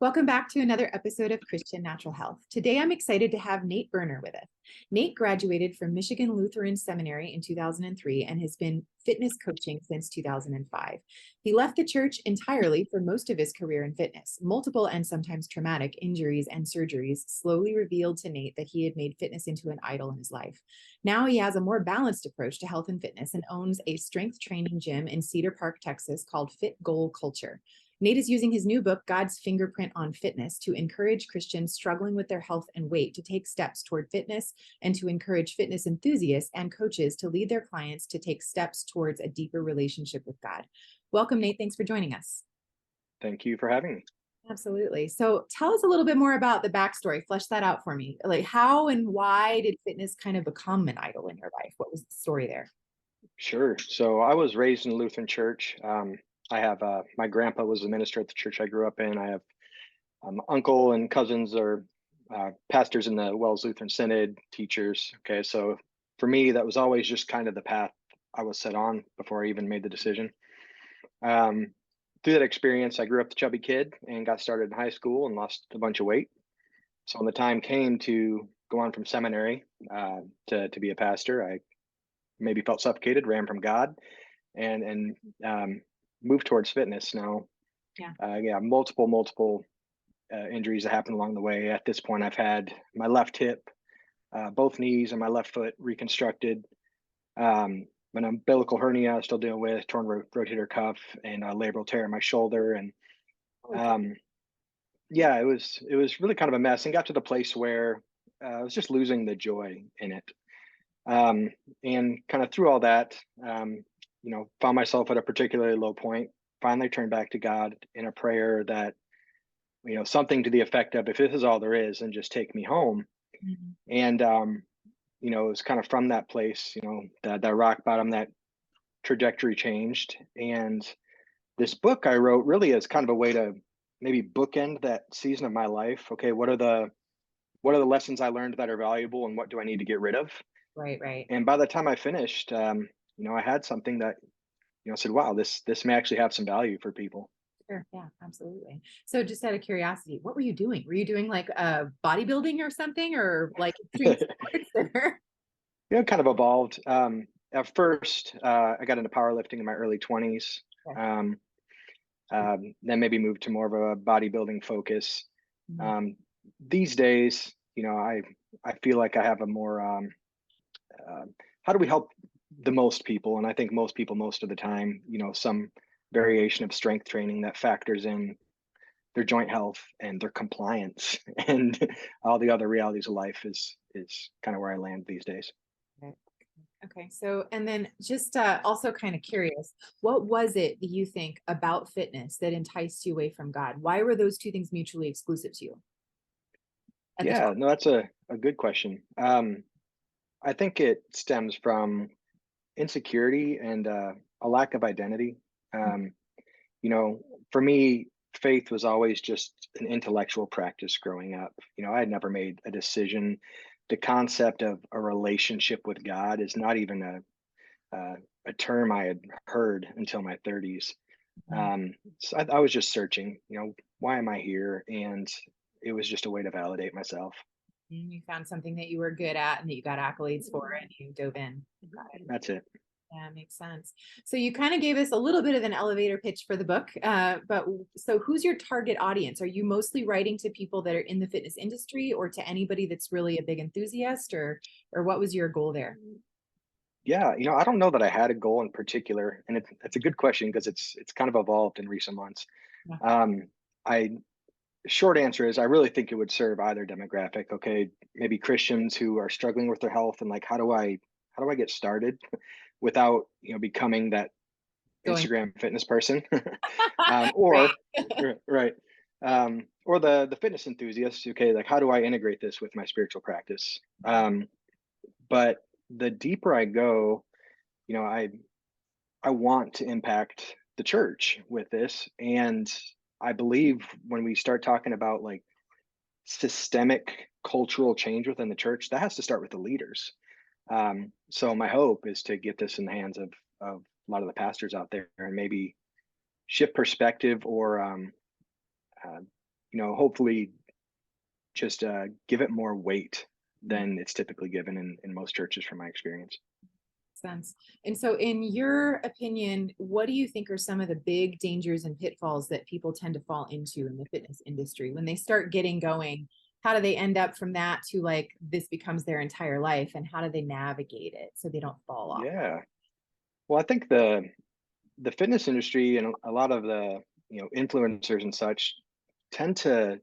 Welcome back to another episode of Christian Natural Health. Today, I'm excited to have Nate Birner with us. Nate graduated from Michigan Lutheran Seminary in 2003 and has been fitness coaching since 2005. He left the church entirely for most of his career in fitness. Multiple and sometimes traumatic injuries and surgeries slowly revealed to Nate that he had made fitness into an idol in his life. Now he has a more balanced approach to health and fitness and owns a strength training gym in Cedar Park, Texas called Fit Goal Culture. Nate is using his new book, God's Fingerprint on Fitness, to encourage Christians struggling with their health and weight to take steps toward fitness and to encourage fitness enthusiasts and coaches to lead their clients to take steps towards a deeper relationship with God. Welcome, Nate. Thanks for joining us. Thank you for having me. Absolutely. So tell us a little bit more about the backstory. Flesh that out for me. Like, how and why did fitness kind of become an idol in your life? What was the story there? Sure. So I was raised in a Lutheran church. I have my grandpa was a minister at the church I grew up in. I have uncle and cousins are pastors in the Wells Lutheran Synod, teachers. Okay, so for me, that was always just kind of the path I was set on before I even made the decision. Through that experience, I grew up the chubby kid and got started in high school and lost a bunch of weight. So when the time came to go on from seminary to be a pastor, I maybe felt suffocated, ran from God, and moved towards fitness. Now, multiple injuries that happened along the way. At this point, I've had my left hip, both knees, and my left foot reconstructed. An umbilical hernia I'm still dealing with, torn rotator cuff, and a labral tear in my shoulder. And it was really kind of a mess, and got to the place where I was just losing the joy in it. And kind of through all that, found myself at a particularly low point. Finally turned back to God in a prayer that, something to the effect of, if this is all there is, then just take me home. Mm-hmm. And it was kind of from that place, that rock bottom, that trajectory changed. And this book I wrote really is kind of a way to maybe bookend that season of my life. Okay, what are the lessons I learned that are valuable, and what do I need to get rid of? Right. And by the time I finished, I had something that, said, wow, this may actually have some value for people. Sure. Yeah, absolutely. So just out of curiosity, what were you doing? Were you doing like bodybuilding or something, or like extreme sports? Kind of evolved. At first, I got into powerlifting in my early 20s. Okay. Then maybe moved to more of a bodybuilding focus. Mm-hmm. These days, I feel like I have a more how do we help the most people? And I think most people, most of the time, some variation of strength training that factors in their joint health and their compliance and all the other realities of life is kind of where I land these days. Okay. So, and then just also kind of curious, what was it you think about fitness that enticed you away from God? Why were those two things mutually exclusive to you at the Yeah, time? no, that's a good question. I think it stems from insecurity and a lack of identity. Um, for me, faith was always just an intellectual practice growing up. I had never made a decision. The concept of a relationship with God is not even a term I had heard until my 30s. Mhm. So I was just searching, why am I here? And it was just a way to validate myself. You found something that you were good at and that you got accolades for, and you dove in. Got it. That's it. Yeah, makes sense. So you kind of gave us a little bit of an elevator pitch for the book, but so who's your target audience? Are you mostly writing to people that are in the fitness industry, or to anybody that's really a big enthusiast, or what was your goal there? Yeah, I don't know that I had a goal in particular, and it's a good question because it's kind of evolved in recent months. Yeah. Um, I Short answer is I really think it would serve either demographic. Okay, maybe Christians who are struggling with their health and like, how do I get started without becoming that Going Instagram fitness person, right. or right, or the fitness enthusiast. Okay, like how do I integrate this with my spiritual practice? But the deeper I go, you know, I I want to impact the church with this. And I believe when we start talking about like systemic cultural change within the church, that has to start with the leaders. So my hope is to get this in the hands of a lot of the pastors out there and maybe shift perspective or uh, hopefully just give it more weight than it's typically given in most churches from my experience. Sense. And so in your opinion, what do you think are some of the big dangers and pitfalls that people tend to fall into in the fitness industry when they start getting going? How do they end up from that to like this becomes their entire life, and how do they navigate it so they don't fall off? Yeah. Well, I think the fitness industry and a lot of the influencers and such tend to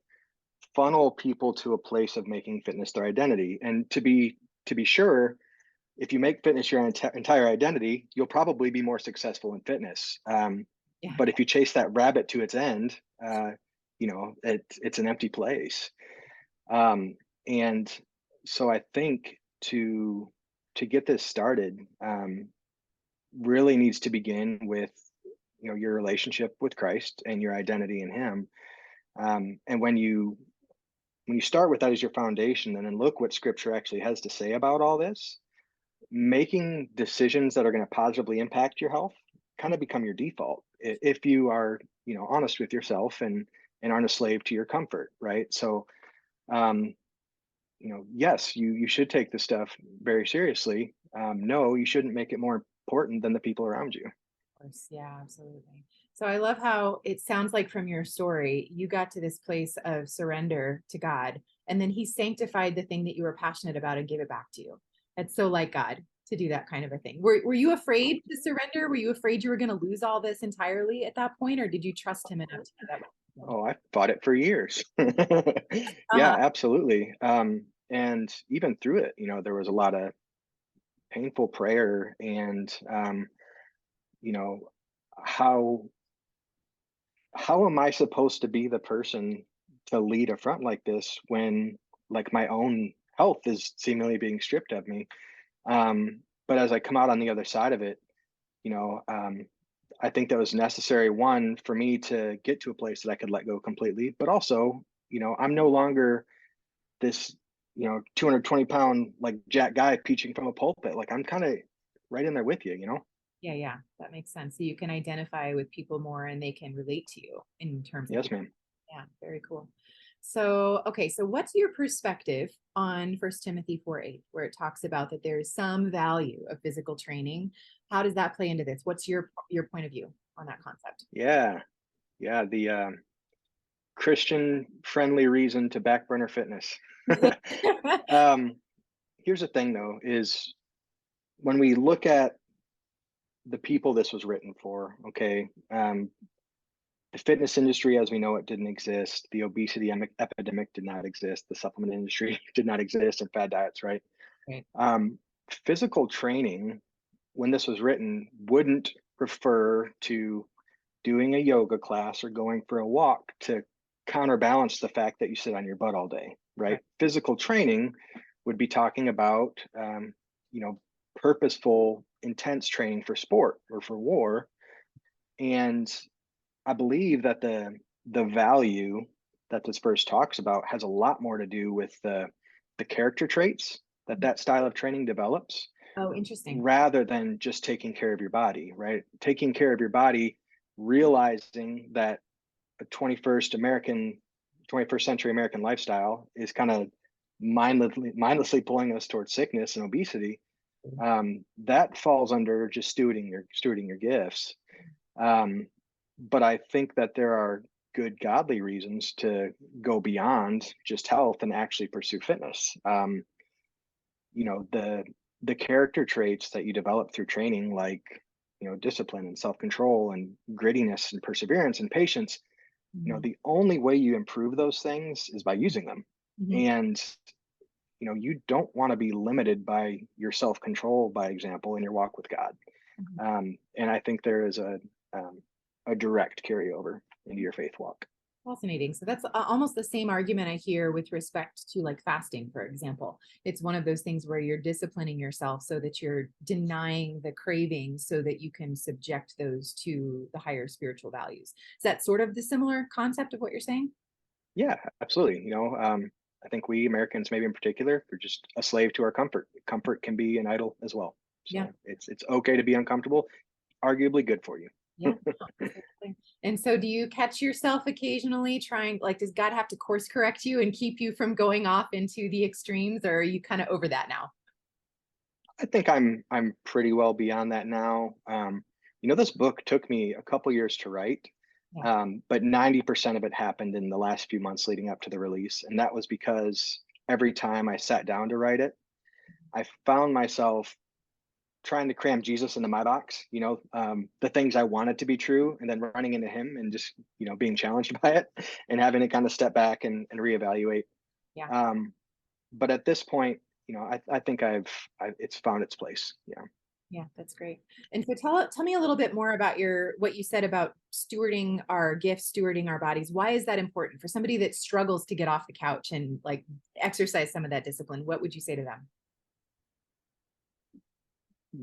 funnel people to a place of making fitness their identity. And to be sure, if you make fitness your entire identity, you'll probably be more successful in fitness. Yeah. But if you chase that rabbit to its end, it's an empty place. And so I think to get this started, really needs to begin with your relationship with Christ and your identity in Him. And when you start with that as your foundation, and then look what Scripture actually has to say about all this, making decisions that are going to positively impact your health kind of become your default if you are honest with yourself and aren't a slave to your comfort, right? So um yes, you should take this stuff very seriously. No, you shouldn't make it more important than the people around you. Course. Yeah, absolutely. So I love how it sounds like from your story, you got to this place of surrender to God, and then He sanctified the thing that you were passionate about and gave it back to you. That's so like God to do that kind of a thing. Were you afraid to surrender? Were you afraid you were going to lose all this entirely at that point, or did you trust Him enough to do that? Oh, I fought it for years. Yeah, Uh-huh. absolutely. And even through it, there was a lot of painful prayer and you know, how how am I supposed to be the person to lead a front like this when like my own health is seemingly being stripped of me? But as I come out on the other side of it, you know, um, I think that was necessary, one, for me to get to a place that I could let go completely, but also, I'm no longer this, 220-pound like jack guy preaching from a pulpit. Like I'm kind of right in there with you. Yeah, yeah, that makes sense. So you can identify with people more and they can relate to you in terms of Yes, ma'am. yeah, very cool. So, okay, so what's your perspective on First Timothy 4:8, where it talks about that there's some value of physical training? How does that play into this? What's your point of view on that concept? Yeah. Yeah. The Christian friendly reason to back burner fitness. um, Here's the thing though, is when we look at the people this was written for, okay, the fitness industry as we know it didn't exist. The obesity epidemic did not exist. The supplement industry did not exist, and fad diets, right? Right. Um, Physical training, when this was written, wouldn't refer to doing a yoga class or going for a walk to counterbalance the fact that you sit on your butt all day, right? Right. Physical training would be talking about, purposeful, intense training for sport or for war. And I believe that the value that this verse talks about has a lot more to do with the character traits that that style of training develops Oh, interesting. rather than just taking care of your body, right? Taking care of your body, realizing that a 21st century American lifestyle is kind of mindlessly pulling us towards sickness and obesity. That falls under just stewarding your gifts. Um, but I think that there are good godly reasons to go beyond just health and actually pursue fitness. The character traits that you develop through training, like discipline and self-control and grittiness and perseverance and patience, Mhm. the only way you improve those things is by using them. Mhm. And you don't want to be limited by your self-control, by example, in your walk with God. Mhm. And I think there is a direct carryover into your faith walk. Fascinating. So that's almost the same argument I hear with respect to like fasting, for example. It's one of those things where you're disciplining yourself so that you're denying the cravings so that you can subject those to the higher spiritual values. Is that sort of the similar concept of what you're saying? Yeah, absolutely. I think we Americans, maybe in particular, are just a slave to our comfort. Comfort can be an idol as well. Yeah. So it's okay to be uncomfortable, arguably good for you. Yeah. Absolutely. And so do you catch yourself occasionally trying, like, does God have to course correct you and keep you from going off into the extremes, or are you kind of over that now? I think I'm pretty well beyond that now. This book took me a couple years to write, Yeah. but 90% of it happened in the last few months leading up to the release, and that was because every time I sat down to write it, I found myself trying to cram Jesus into my box, the things I wanted to be true, and then running into him and just, being challenged by it and having to kind of step back and reevaluate. Yeah. Um, but at this point, I think it's found its place. Yeah. Yeah, that's great. And so tell me a little bit more about what you said about stewarding our gifts, stewarding our bodies. Why is that important for somebody that struggles to get off the couch and like exercise some of that discipline? What would you say to them?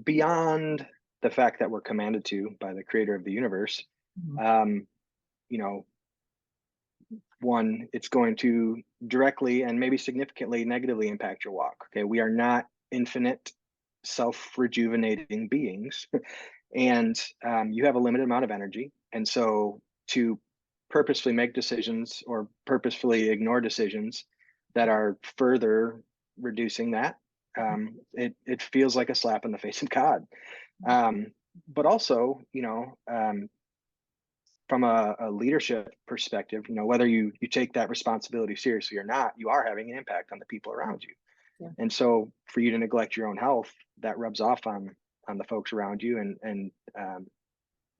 Beyond the fact that we're commanded to by the creator of the universe, Mhm. um, you know, one, it's going to directly and maybe significantly negatively impact your walk. Okay. We are not infinite, self rejuvenating beings, and you have a limited amount of energy. And so to purposefully make decisions or purposefully ignore decisions that are further reducing that, it feels like a slap in the face of God. But also, from a leadership perspective, whether you take that responsibility seriously or not, you are having an impact on the people around you. Yeah. And so for you to neglect your own health, that rubs off on the folks around you, and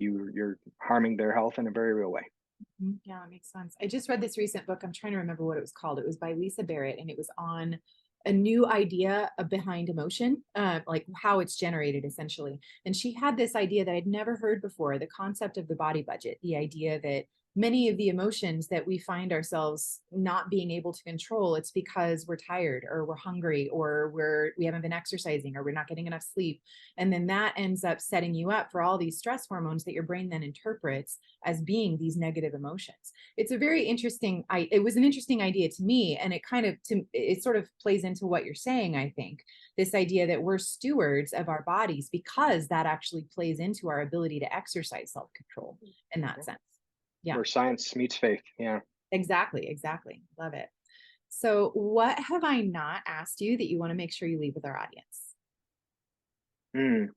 you're harming their health in a very real way. Yeah, it makes sense. I just read this recent book. I'm trying to remember what it was called. It was by Lisa Barrett, and it was on a new idea behind emotion, like how it's generated essentially. And she had this idea that I'd never heard before, the concept of the body budget, the idea that many of the emotions that we find ourselves not being able to control, it's because we're tired or we're hungry or we haven't been exercising or we're not getting enough sleep. And then that ends up setting you up for all these stress hormones that your brain then interprets as being these negative emotions. It's a very interesting, it was an interesting idea to me, and it sort of plays into what you're saying, I think. This idea that we're stewards of our bodies because that actually plays into our ability to exercise self-control in that sense. Yeah, Where science meets faith. Yeah. exactly, exactly. Love it. So what have I not asked you that you want to make sure you leave with our audience? Mm.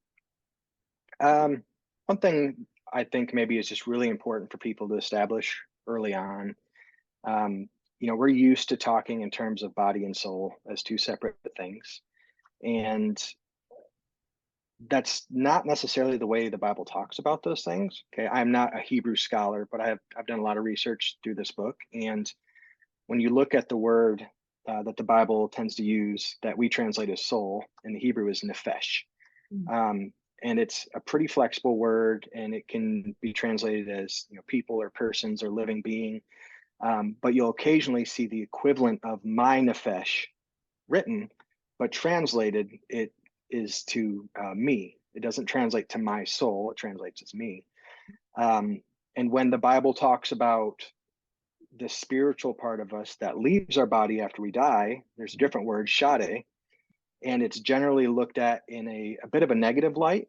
One thing I think maybe is just really important for people to establish early on. We're used to talking in terms of body and soul as two separate things. And that's not necessarily the way the Bible talks about those things. Okay. I'm not a Hebrew scholar, but I've done a lot of research through this book. And when you look at the word that the Bible tends to use that we translate as soul, in the Hebrew is nephesh. Mm. Um, and it's a pretty flexible word, and it can be translated as people or persons or living being. But you'll occasionally see the equivalent of my nephesh written, but translated it is to me. It doesn't translate to my soul; it translates as me. Um, and when the Bible talks about the spiritual part of us that leaves our body after we die, there's a different word, shade, and it's generally looked at in a bit of a negative light,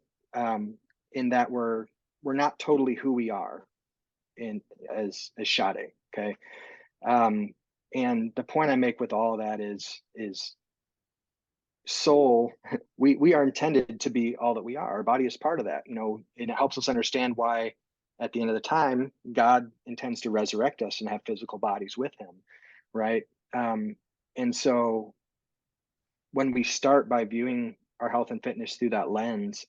in that we're not totally who we are in as shade. Okay. Um, and the point I make with all of that is soul. We are intended to be all that we are. Our body is part of that, and it helps us understand why at the end of the time God intends to resurrect us and have physical bodies with him, right? And so when we start by viewing our health and fitness through that lens,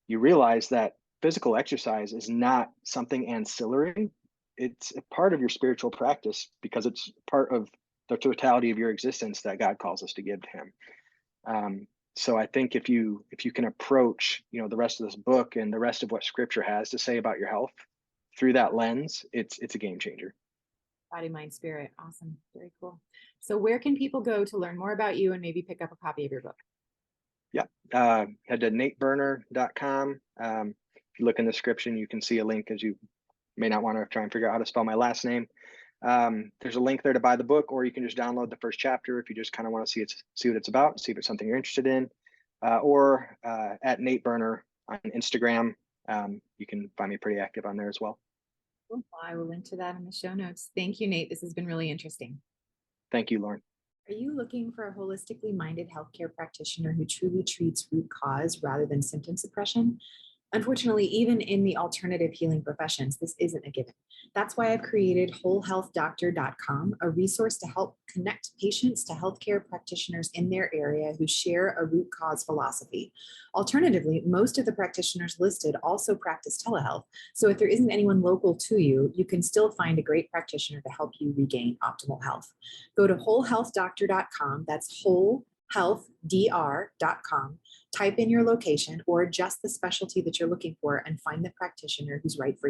you realize that physical exercise is not something ancillary. It's a part of your spiritual practice because it's part of the totality of your existence that God calls us to give to him. So I think if you can approach, the rest of this book and the rest of what scripture has to say about your health through that lens, it's a game changer. Body, mind, spirit. Awesome. Very cool. So where can people go to learn more about you and maybe pick up a copy of your book? Yeah. Head to natebirner.com. If you look in the description, you can see a link, as you may not want to try and figure out how to spell my last name. There's a link there to buy the book, or you can just download the first chapter if you just kind of want to see what it's about, see if it's something you're interested in, or at Nate Birner on Instagram. you can find me pretty active on there as well. Cool. Well, I will link to that in the show notes. Thank you, Nate. This has been really interesting. Thank you, Lauren. Are you looking for a holistically minded healthcare practitioner who truly treats root cause rather than symptom suppression? Unfortunately, even in the alternative healing professions, this isn't a given. That's why I've created wholehealthdoctor.com, a resource to help connect patients to healthcare practitioners in their area who share a root cause philosophy. Alternatively, most of the practitioners listed also practice telehealth. So if there isn't anyone local to you, you can still find a great practitioner to help you regain optimal health. Go to wholehealthdoctor.com. That's wholehealthdr.com. Type in your location or just the specialty that you're looking for and find the practitioner who's right for you.